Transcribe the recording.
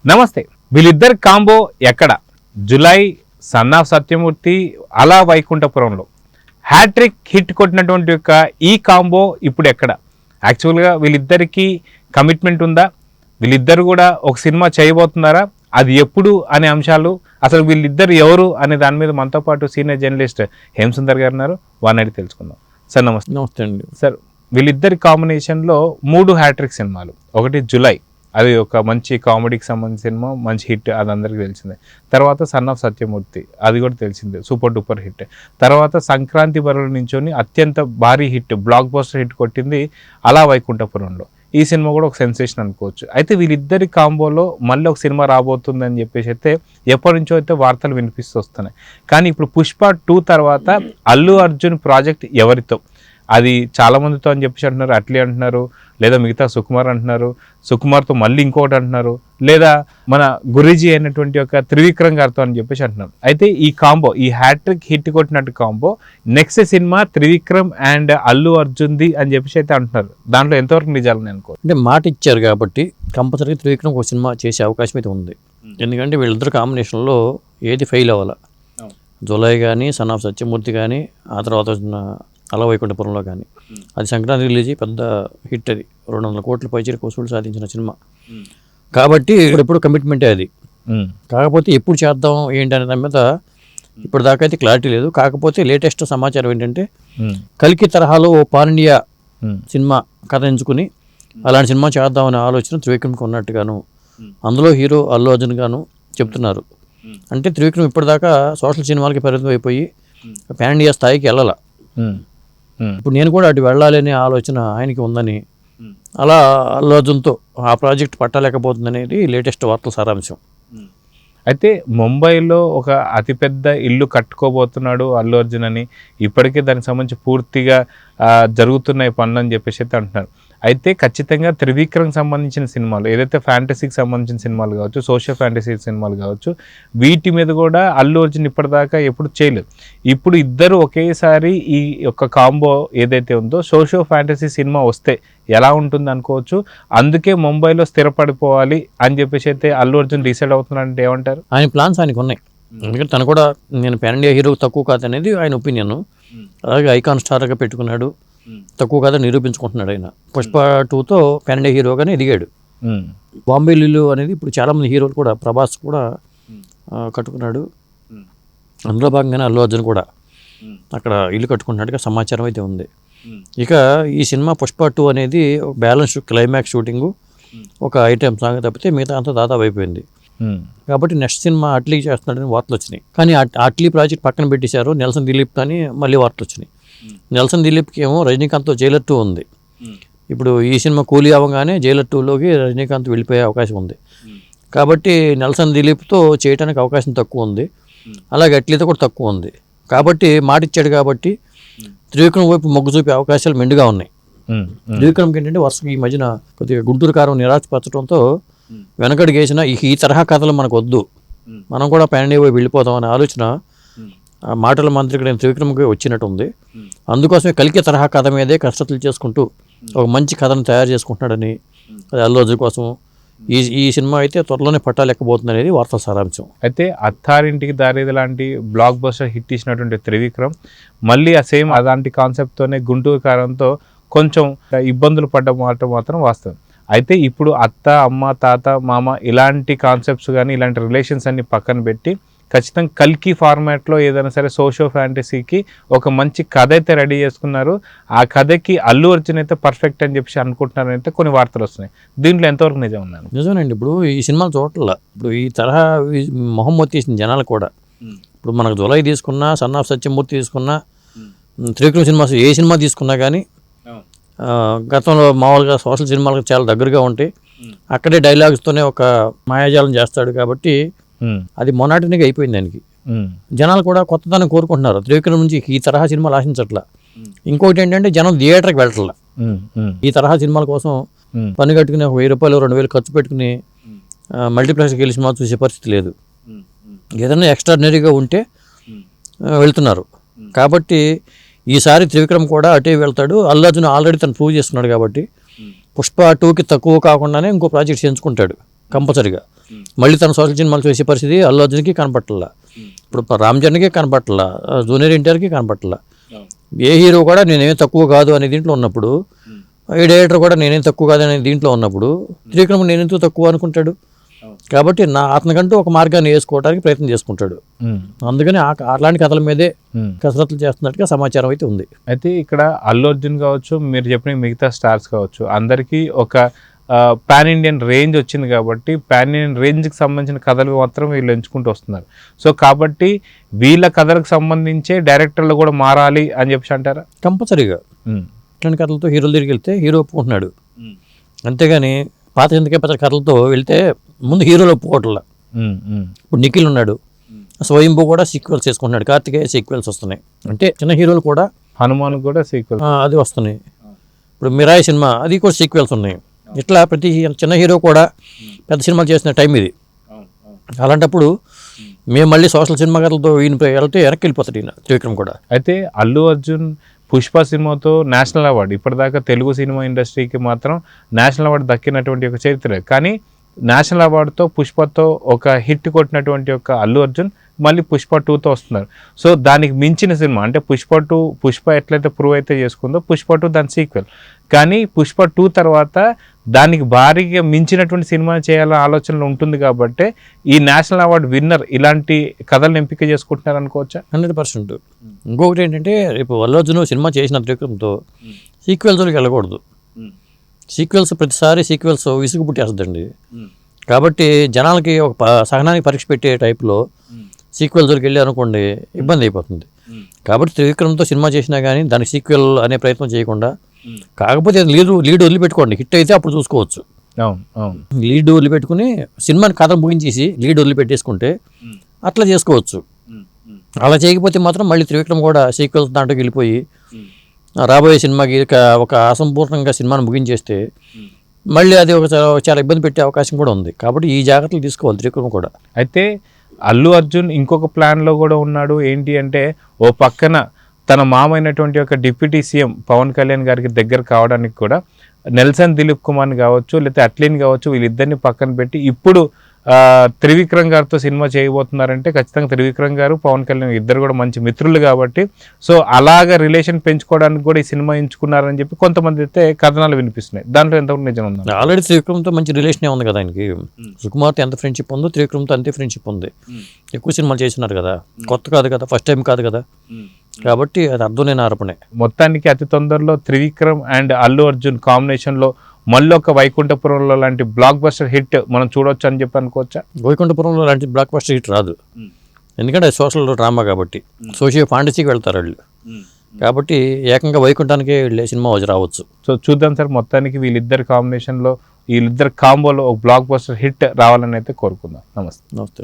నమస్తే. వీళ్ళిద్దరి కాంబో ఎక్కడ? జులై, సన్ ఆఫ్ సత్యమూర్తి, అలా వైకుంఠపురంలో హ్యాట్రిక్ హిట్ కొట్టినటువంటి యొక్క ఈ కాంబో ఇప్పుడు ఎక్కడ? యాక్చువల్గా వీళ్ళిద్దరికీ కమిట్మెంట్ ఉందా? వీళ్ళిద్దరు కూడా ఒక సినిమా చేయబోతున్నారా? అది ఎప్పుడు అనే అంశాలు, అసలు వీళ్ళిద్దరు ఎవరు అనే దాని మీద మనతో పాటు సీనియర్ జర్నలిస్ట్ హేమసుందర్ గారు ఉన్నారు. వారిని అడిగి తెలుసుకుందాం. సార్ నమస్తే. నమస్తే అండి. సార్, వీళ్ళిద్దరి కాంబినేషన్లో 3 హ్యాట్రిక్ సినిమాలు. ఒకటి జులై, అది ఒక మంచి కామెడీకి సంబంధించిన సినిమా, మంచి హిట్, అది అందరికీ తెలిసిందే. తర్వాత సన్ ఆఫ్ సత్యమూర్తి, అది కూడా తెలిసిందే, సూపర్ డూపర్ హిట్. తర్వాత సంక్రాంతి బరువుల నుంచొని అత్యంత భారీ హిట్, బ్లాక్ బస్టర్ హిట్ కొట్టింది అలా వైకుంఠపురంలో. ఈ సినిమా కూడా ఒక సెన్సేషన్ అనుకోవచ్చు. అయితే వీళ్ళిద్దరి కాంబోలో మళ్ళీ ఒక సినిమా రాబోతుందని చెప్పేసి అయితే ఎప్పటి నుంచో అయితే వార్తలు వినిపిస్తూ వస్తున్నాయి. కానీ ఇప్పుడు పుష్ప 2 తర్వాత అల్లు అర్జున్ ప్రాజెక్ట్ ఎవరితో? అది చాలా మందితో అని చెప్పేసి అంటున్నారు, అట్లీ అంటున్నారు, లేదా మిగతా సుకుమార్ అంటున్నారు, సుకుమార్తో మళ్ళీ ఇంకొకటి అంటున్నారు, లేదా మన గురీజీ అయినటువంటి ఒక త్రివిక్రమ్ గారితో అని చెప్పేసి అంటున్నారు. అయితే ఈ కాంబో, ఈ హ్యాట్రిక్ హిట్ కొట్టినట్టు combo next cinema Trivikram and Allu అర్జున్ది అని చెప్పేసి అయితే అంటున్నారు. దాంట్లో ఎంతవరకు నిజాలని అనుకో? అంటే మాట ఇచ్చారు కాబట్టి కంపల్సరీగా త్రివిక్రమ్ ఒక సినిమా చేసే అవకాశం అయితే ఉంది. ఎందుకంటే వీళ్ళిద్దరు కాంబినేషన్లో ఏది ఫెయిల్ అవ్వాలి. జులై కానీ, సన్ ఆఫ్ సత్యమూర్తి కానీ, ఆ తర్వాత అలా వైకుంఠపురంలో కానీ, అది సంక్రాంతి రిలీజ్ పెద్ద హిట్. అది 200 కోట్ల పైచీలకు వసూలు సాధించిన సినిమా కాబట్టి ఇప్పుడు కమిట్మెంటే అది. కాకపోతే ఎప్పుడు చేద్దాం ఏంటి అనే దాని మీద ఇప్పుడు దాకా అయితే క్లారిటీ లేదు. కాకపోతే లేటెస్ట్ సమాచారం ఏంటంటే కల్కి తరహాలో ఓ పాన్ ఇండియా సినిమా కథ ఎంచుకుని అలాంటి సినిమా చేద్దామనే ఆలోచన త్రివిక్రమ్కి ఉన్నట్టుగాను, అందులో హీరో అల్లు అర్జున్ గాను చెప్తున్నారు. అంటే త్రివిక్రమ్ ఇప్పటిదాకా సోషల్ సినిమాలకి పరిమితం అయిపోయి పాన్ ఇండియా స్థాయికి వెళ్ళాల. ఇప్పుడు నేను కూడా అటు వెళ్ళాలి అనే ఆలోచన ఆయనకి ఉందని, అలా అల్లు అర్జున్తో ఆ ప్రాజెక్ట్ పట్టలేకపోతుంది అనేది లేటెస్ట్ వార్తల సారాంశం. అయితే ముంబైలో ఒక అతిపెద్ద ఇల్లు కట్టుకోబోతున్నాడు అల్లు అర్జున్ అని, ఇప్పటికే దానికి సంబంధించి పూర్తిగా జరుగుతున్నాయి పనులు అని చెప్పేసి అయితే అంటున్నారు. అయితే ఖచ్చితంగా త్రివిక్రమ్కి సంబంధించిన సినిమాలు, ఏదైతే ఫ్యాంటసీకి సంబంధించిన సినిమాలు కావచ్చు, సోషల్ ఫ్యాంటసీ సినిమాలు కావచ్చు, వీటి మీద కూడా అల్లు అర్జున్ ఇప్పటిదాకా ఎప్పుడు చేయలేదు. ఇప్పుడు ఇద్దరు ఒకేసారి ఈ యొక్క కాంబో ఏదైతే ఉందో సోషల్ ఫ్యాంటసీ సినిమా వస్తే ఎలా ఉంటుంది అనుకోవచ్చు. అందుకే ముంబైలో స్థిరపడిపోవాలి అని చెప్పేసి అయితే అల్లు అర్జున్ డిసైడ్ అవుతున్నారంటే ఏమంటారు? ఆయన ప్లాన్స్ ఆయనకు ఉన్నాయి. ఎందుకంటే తను కూడా నేను పాన్ ఇండియా హీరో తక్కువ కాదు అనేది ఆయన ఒపీనియన్. అలాగే ఐకాన్ స్టార్గా పెట్టుకున్నాడు, తక్కువ కాదని నిరూపించుకుంటున్నాడు. ఆయన పుష్ప 2తో పాన్ ఇండియా హీరోగానే ఎదిగాడు. బాంబే ఇల్లు అనేది ఇప్పుడు చాలామంది హీరోలు కూడా, ప్రభాస్ కూడా కట్టుకున్నాడు. అందులో భాగంగానే అల్లు అర్జున్ కూడా అక్కడ ఇల్లు కట్టుకున్నట్టుగా సమాచారం అయితే ఉంది. ఇక ఈ సినిమా పుష్ప 2 అనేది ఒక బ్యాలెన్స్ క్లైమాక్స్ షూటింగు, ఒక ఐటెం సాంగ్ తప్పితే మిగతా అంతా దాదాపు అయిపోయింది. కాబట్టి నెక్స్ట్ సినిమా అట్లీ చేస్తున్నాడని వార్తలు వచ్చినాయి. కానీ అట్లీ ప్రాజెక్ట్ పక్కన పెట్టేశారు. నెల్సన్ దిలీప్ కానీ మళ్ళీ వార్తలు వచ్చినాయి. నెల్సన్ దిలీప్కి ఏమో రజనీకాంత్తో జైలర్ 2 ఉంది. ఇప్పుడు ఈ సినిమా కూలీ అవ్వగానే జైలర్ 2లోకి రజనీకాంత్ వెళ్ళిపోయే అవకాశం ఉంది. కాబట్టి నెల్సన్ దిలీప్తో చేయడానికి అవకాశం తక్కువ ఉంది. అలాగే అట్లీతో కూడా తక్కువ ఉంది. కాబట్టి మాట ఇచ్చాడు కాబట్టి త్రివిక్రమ్ వైపు మొగ్గు చూపే అవకాశాలు మెండుగా ఉన్నాయి. త్రివిక్రమ్కి ఏంటంటే వరుసగా ఈ మధ్యన కొద్దిగా గుంటూరు కారం నిరాశపరచడంతో వెనకడిగేసిన ఈ తరహా కథలు మనకు వద్దు, మనం కూడా పాన్ ఇండియా వైపు వెళ్ళిపోతాం అనే ఆలోచన మాటల మంత్రికుడైన త్రివిక్రమ్కి వచ్చినట్టు ఉంది. అందుకోసమే కలికే తరహా కథ మీదే కసరత్తులు చేసుకుంటూ ఒక మంచి కథను తయారు చేసుకుంటున్నాడని, అది అల్లు అర్జున్ కోసం ఈ సినిమా అయితే త్వరలోనే పట్టాలెక్కబోతుంది అనేది వార్తల సారాంశం. అయితే అత్తారింటికి దారేది లాంటి బ్లాక్ బస్టర్ హిట్ ఇచ్చినటువంటి త్రివిక్రమ్ మళ్ళీ ఆ సేమ్ అలాంటి కాన్సెప్ట్తోనే గుంటూరు కారంతో కొంచెం ఇబ్బందులు పడ్డ మాట మాత్రం వాస్తవం. అయితే ఇప్పుడు అత్త, అమ్మ, తాత, మామ ఇలాంటి కాన్సెప్ట్స్ కానీ ఇలాంటి రిలేషన్స్ అన్ని పక్కన పెట్టి ఖచ్చితంగా కల్కి ఫార్మాట్లో ఏదైనా సరే సోషల్ ఫ్యాంటసీకి ఒక మంచి కథ అయితే రెడీ చేసుకున్నారు. ఆ కథకి అల్లు అర్జున్ అయితే పర్ఫెక్ట్ అని చెప్పి అనుకుంటున్నారంటే కొన్ని వార్తలు వస్తున్నాయి. దీంట్లో ఎంతవరకు నిజం ఉన్నాను? నిజమేనండి. ఇప్పుడు ఈ సినిమాలు చూడట్ల, ఇప్పుడు ఈ తరహా మొహమ్మద్ తీసిన జనాలు కూడా, ఇప్పుడు మనకు జులై తీసుకున్నా, సన్ ఆఫ్ సత్యమూర్తి తీసుకున్నా, త్రివిక్రమ్ సినిమా ఏ సినిమా తీసుకున్నా కానీ గతంలో మామూలుగా సోషల్ సినిమాలకు చాలా దగ్గరగా ఉంటాయి. అక్కడే డైలాగ్స్తోనే ఒక మాయాజాలం చేస్తాడు కాబట్టి అది మొనాటినిగా అయిపోయింది దానికి. జనాలు కూడా కొత్తదనం కోరుకుంటున్నారు. త్రివిక్రమ్ నుంచి ఈ తరహా సినిమాలు ఆశించట్లా. ఇంకోటి ఏంటంటే జనం థియేటర్కి వెళ్ళట్లా. ఈ తరహా సినిమాల కోసం పని కట్టుకుని 1000 రూపాయలు 2000 ఖర్చు పెట్టుకుని మల్టీప్లెక్స్కి వెళ్ళి సినిమా చూసే పరిస్థితి లేదు. ఏదైనా ఎక్స్ట్రాడినరీగా ఉంటే వెళ్తున్నారు. కాబట్టి ఈసారి త్రివిక్రమ్ కూడా అటే వెళ్తాడు. అల్లు అర్జున్ ఆల్రెడీ తను ప్రూవ్ చేస్తున్నాడు కాబట్టి పుష్ప 2కి తక్కువ కాకుండానే ఇంకో ప్రాజెక్ట్ చేయించుకుంటాడు. కంపల్సరీగా. మళ్ళీ తన సోషల్ సినిమాలు చేసే పరిస్థితి అల్లు అర్జున్కి కనపట్లా, ఇప్పుడు రామ్ చరణ్కి కనపట్లా, జూనియర్ ఎన్టీఆర్కి కనపట్లా. ఏ హీరో కూడా నేనేం తక్కువ కాదు అనే దీంట్లో ఉన్నప్పుడు, ఏ డైరెక్టర్ కూడా నేనేం తక్కువ కాదు అనే దీంట్లో ఉన్నప్పుడు త్రివిక్రమ్ నేనెందుకు తక్కువ అనుకుంటాడు? కాబట్టి అతనికంటూ ఒక మార్గాన్ని వేసుకోవడానికి ప్రయత్నం చేసుకుంటాడు. అందుకని అలాంటి కథల మీదే కసరత్తులు చేస్తున్నట్టుగా సమాచారం అయితే ఉంది. అయితే ఇక్కడ అల్లు అర్జున్ కావచ్చు, మీరు చెప్పిన మిగతా స్టార్స్ కావచ్చు, అందరికీ ఒక పాన్ ఇండియన్ రేంజ్ వచ్చింది కాబట్టి పాన్ ఇండియన్ రేంజ్కి సంబంధించిన కథలు మాత్రం వీళ్ళు ఎంచుకుంటూ వస్తున్నారు. సో కాబట్టి వీళ్ళ కథలకు సంబంధించే డైరెక్టర్లు కూడా మారాలి అని చెప్పి అంటారా? కంపల్సరీగా ఇట్లాంటి కథలతో హీరోలు తిరిగి వెళ్తే హీరో ఒప్పుకుంటున్నాడు. అంతేగాని పాత చింతకాయ పచ్చ కథలతో వెళ్తే ముందు హీరోలు ఒప్పుకోవట్లా. ఇప్పుడు నిఖిల్ ఉన్నాడు, స్వయంభూ కూడా సీక్వెల్స్ చేసుకుంటున్నాడు, కార్తికేయ సీక్వెల్స్ వస్తున్నాయి. అంటే చిన్న హీరోలు కూడా, హనుమాన్ కూడా సీక్వెల్ అది వస్తున్నాయి. ఇప్పుడు మిరాయి సినిమా అది కూడా సీక్వెల్స్ ఉన్నాయి. ఇట్లా ప్రతి చిన్న హీరో కూడా పెద్ద సినిమాలు చేసిన టైం ఇది. అలాంటప్పుడు మేము మళ్ళీ సోషల్ సినిమా కథలతో వెళ్తే వెనక్కి వెళ్ళిపోతాడు ఈయన త్రివిక్రమ్ కూడా. అయితే అల్లు అర్జున్ పుష్ప సినిమాతో నేషనల్ అవార్డు, ఇప్పటిదాకా తెలుగు సినిమా ఇండస్ట్రీకి మాత్రం నేషనల్ అవార్డు దక్కినటువంటి ఒక చరిత్ర. కానీ నేషనల్ అవార్డుతో పుష్పతో ఒక హిట్ కొట్టినటువంటి ఒక అల్లు అర్జున్ మళ్ళీ పుష్ప 2తో వస్తున్నారు. సో దానికి మించిన సినిమా అంటే పుష్ప ఎట్లయితే ప్రూవ్ అయితే చేసుకుందో పుష్ప 2 దాని సీక్వెల్. కానీ పుష్ప 2 తర్వాత దానికి భారీగా మించినటువంటి సినిమా చేయాలనే ఆలోచనలు ఉంటుంది కాబట్టి ఈ నేషనల్ అవార్డు విన్నర్ ఇలాంటి కథలను ఎంపిక చేసుకుంటున్నారు అనుకోవచ్చా? 100%. ఇంకొకటి ఏంటంటే రేపు అల్లు అర్జున్ సినిమా చేసిన త్రివిక్రమ్తో సీక్వెల్స్లోకి వెళ్ళకూడదు. సీక్వెల్స్ ప్రతిసారి సీక్వెల్స్ విసుగు పుట్టేస్తుందండి. కాబట్టి జనాలకి ఒక సహనానికి పరీక్ష పెట్టే టైప్లో సీక్వెల్స్లోకి వెళ్ళి అనుకోండి ఇబ్బంది అయిపోతుంది. కాబట్టి త్రివిక్రమ్తో సినిమా చేసినా కానీ దానికి సీక్వెల్ అనే ప్రయత్నం చేయకుండా, కాకపోతే లీడ్ వదిలిపెట్టుకోండి, హిట్ అయితే అప్పుడు చూసుకోవచ్చు. లీడ్ వదిలిపెట్టుకుని సినిమాని కథ ముగించేసి లీడ్ వదిలిపెట్టేసుకుంటే అట్లా చేసుకోవచ్చు. అలా చేయకపోతే మాత్రం మళ్ళీ త్రివిక్రమ్ కూడా సీక్వెల్స్ దాంట్లోకి వెళ్ళిపోయి రాబోయే సినిమాకి ఒక అసంపూర్ణంగా సినిమాను ముగించేస్తే మళ్ళీ అది ఒక చాలా ఇబ్బంది పెట్టే అవకాశం కూడా ఉంది. కాబట్టి ఈ జాగ్రత్తలు తీసుకోవాలి త్రివిక్రమ్ కూడా. అయితే అల్లు అర్జున్ ఇంకొక ప్లాన్లో కూడా ఉన్నాడు. ఏంటి అంటే ఓ పక్కన తన మామైనటువంటి ఒక డిప్యూటీ సీఎం పవన్ కళ్యాణ్ గారికి దగ్గర కావడానికి కూడా నెల్సన్ దిలీప్ కుమార్ని కావచ్చు, లేకపోతే అట్లీని కావచ్చు, వీళ్ళిద్దరిని పక్కన పెట్టి ఇప్పుడు త్రివిక్రమ్ గారితో సినిమా చేయబోతున్నారంటే ఖచ్చితంగా త్రివిక్రమ్ గారు పవన్ కళ్యాణ్ ఇద్దరు కూడా మంచి మిత్రులు కాబట్టి సో అలాగా రిలేషన్ పెంచుకోవడానికి కూడా ఈ సినిమా ఎంచుకున్నారని చెప్పి కొంతమంది అయితే కథనాలు వినిపిస్తున్నాయి. దాంట్లో ఎంతవరకు నిజం ఉంది? ఆల్రెడీ త్రివిక్రమ్తో మంచి రిలేషనే ఉంది కదా ఆయనకి. సుకుమార్తో ఎంత ఫ్రెండ్షిప్ ఉందో త్రివిక్రమ్తో అంతే ఫ్రెండ్షిప్ ఉంది. ఎక్కువ సినిమాలు చేసినారు కదా, కొత్త కాదు కదా, ఫస్ట్ టైం కాదు కదా, కాబట్టి అది అర్థమైన ఆరోపణే. మొత్తానికి అతి తొందరలో త్రివిక్రమ్ అండ్ అల్లు అర్జున్ కాంబినేషన్లో మళ్ళీ ఒక వైకుంఠపురంలో లాంటి బ్లాక్ బస్టర్ హిట్ మనం చూడొచ్చు అని చెప్పి అనుకోవచ్చా? వైకుంఠపురంలో లాంటి బ్లాక్ బస్టర్ హిట్ రాదు, ఎందుకంటే సోషల్ డ్రామా కాబట్టి. సోషల్ ఫాంటసీకి వెళ్తారు వాళ్ళు, కాబట్టి ఏకంగా వైకుంఠానికే వెళ్ళే సినిమా రావచ్చు. సో చూద్దాం సార్, మొత్తానికి వీళ్ళిద్దరి కాంబినేషన్లో వీళ్ళిద్దరి కాంబోలో ఒక బ్లాక్ బస్టర్ హిట్ రావాలని అయితే కోరుకుందాం. నమస్తే.